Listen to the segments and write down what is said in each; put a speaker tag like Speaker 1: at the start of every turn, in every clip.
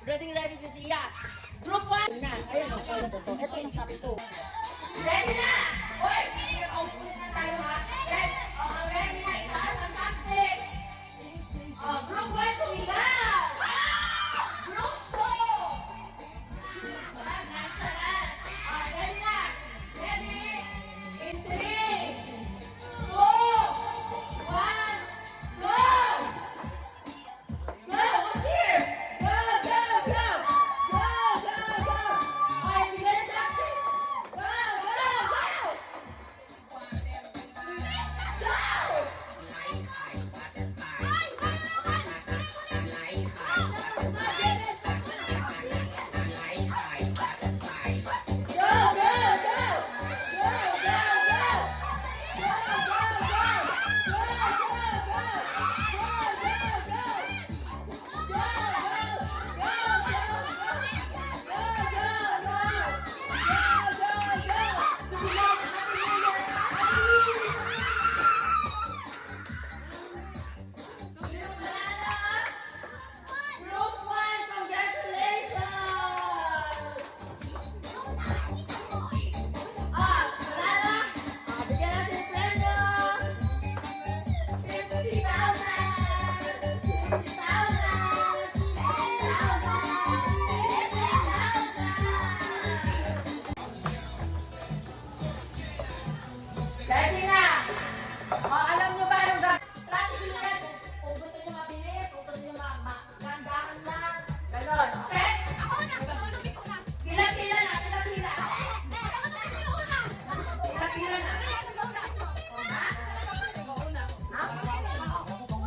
Speaker 1: Ready si Sia. Group 1. Na. Ayun, ito yung top 2. Ready na! Hoy! Upo na tayo ha. Ready? Ready na. Itaas ang chopstick. Group 1, tumigas! Group 2! Ready na! Ready? In 3, 2, 1, go! Go! Cheer! Go! Go! Go! Go! Go! Go! Ay, bigyan ng chopstick! Go! Go! Go! Group 1, congratulations! Manalo! Bigyan natin premyo! 50,000! 50,000! Ready na! Alam nyo ba anong strategy nyo yan? Kung gusto nyo mabilis, kung gusto nyo magandahan lang, ganon, okay? Kila-kila na, kila-kila. Kila-kila na.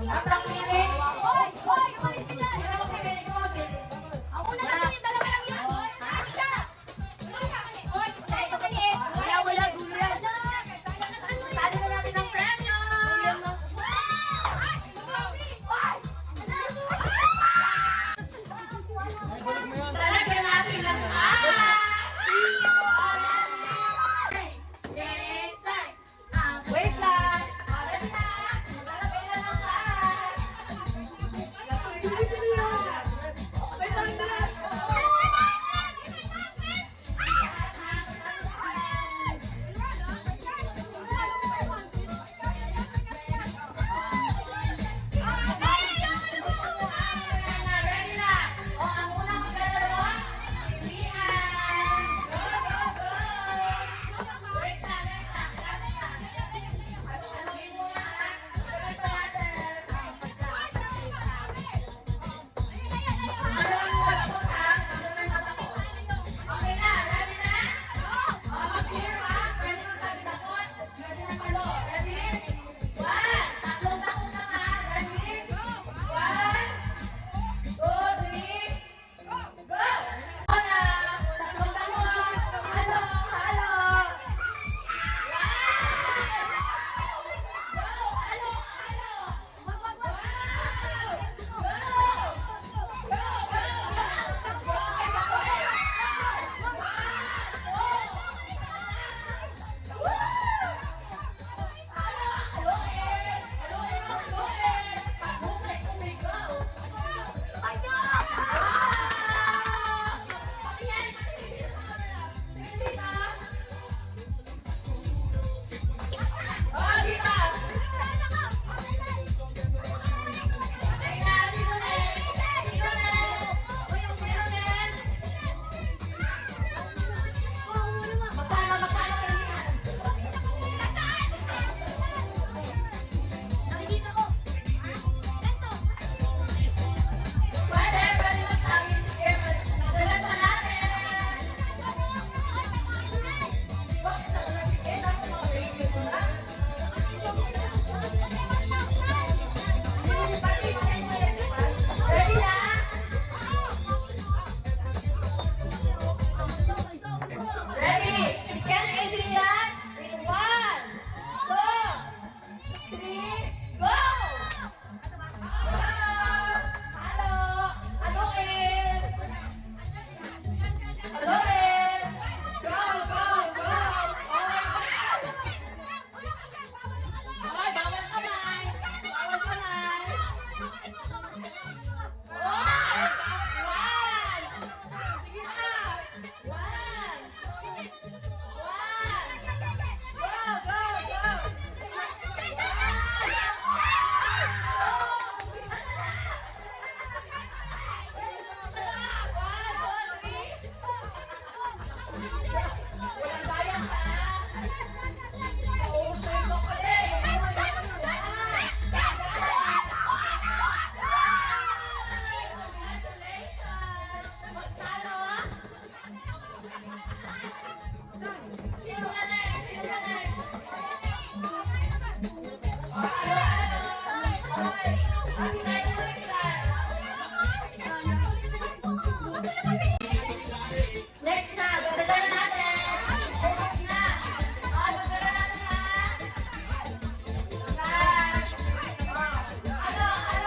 Speaker 1: Tapos piling. Sino mo piling ko? Wala, dulo yan. Sali na natin ang premyo. Talagyan natin lahat. Wait lang. Ready na. Lalagay na lang lahat. Next na, dagdagan na natin. Next na. Dagdagan natin ha.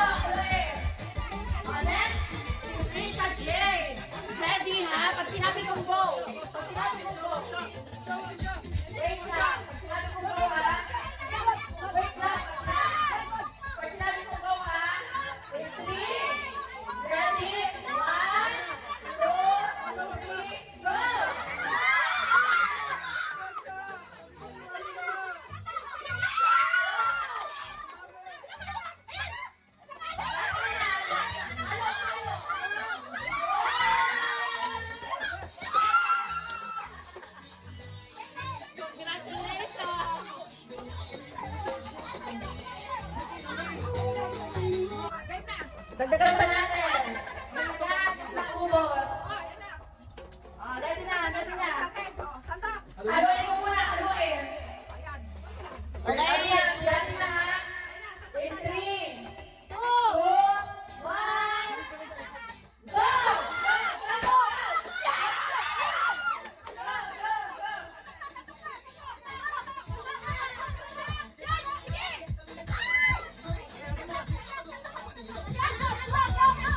Speaker 1: Ano eh? Next, Trisha J. Ready ha? Pag sinabi kong go. Pag sinabi kong go. Wait lang. Pag sinabi kong go ha. Wait lang. Pag sinabi kong go ha. Wait, 3. Ready? 1, 2, 3, go! Dagdagan pa natin. Nakubos. Ready na, ready na. Haluin mo muna, haluin. Ready na ha. In 3, 2, 1, go! Go! Go!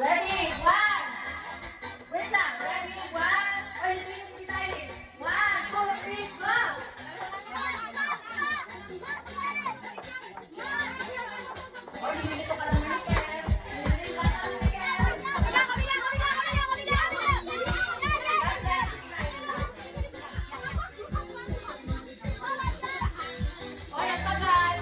Speaker 1: Ready? One. Wait lang. Ready? One. Ay, hindi tayo. 1, 2, 3, go! Oy, hindi ko pala Miguel. Hindi ka na Miguel. Oy, ang tagal.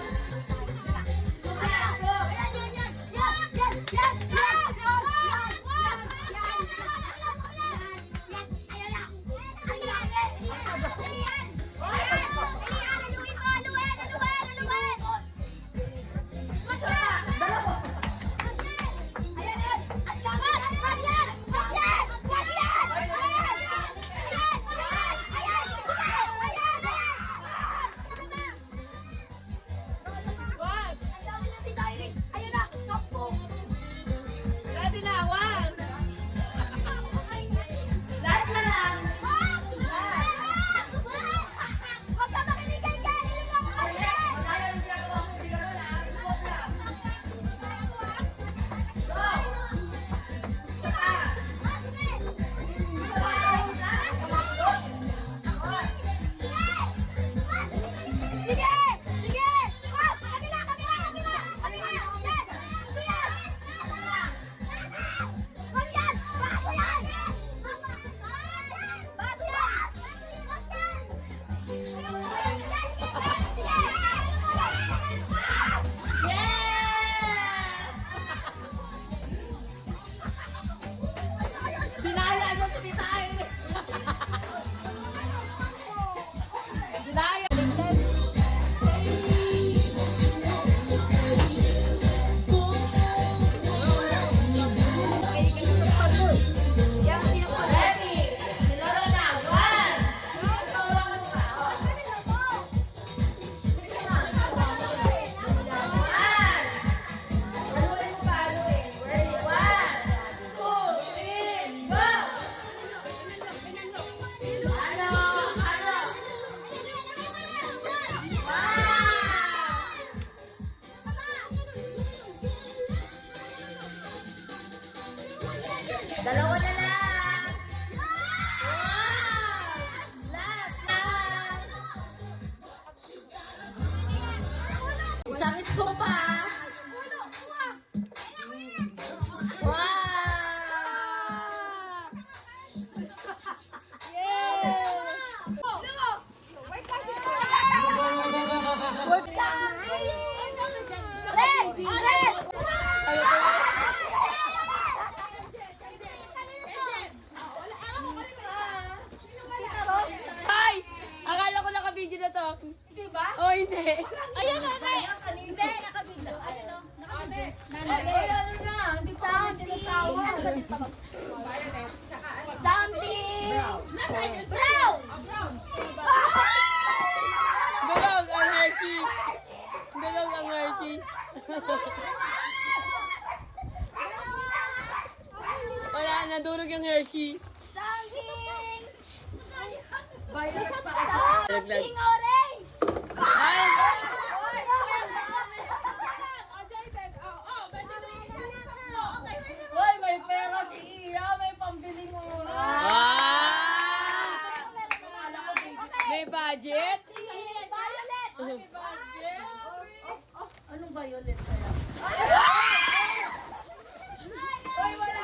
Speaker 1: Ready na, 1. Last na lang. Ayaw yung ginagawa mo, hindi gano'n ha. Stop lang. Go! Isa. Yes! Dinaya mo si Titay. Dinaya. Ready? Silolo na. 1. Tawagan mo ka. Haluin mo pa, haluin. Ready? 1, 2, 3, go! Ano? Dalawa na lang. Last lang. Isang isko pa. Wow!
Speaker 2: Ay! Akala ko naka-video na to.
Speaker 1: Di ba?
Speaker 2: Oh, hindi.
Speaker 1: Ayan na, hindi, nakabigla. Ayun o, nakabigla. Ay, ano na, hindi pa ako tinatawag. Something! Brown!
Speaker 2: Dulog ang Hershey. Dulog ang Hershey. Wala, nadurog yung Hershey.
Speaker 1: Something!
Speaker 2: Laglag.
Speaker 1: Something orange!
Speaker 2: Ay!
Speaker 1: Hoy, may pera si Iya, may pambili mo.
Speaker 2: Ah! May budget?
Speaker 1: Violet! Anong violet kaya? Hoy, wala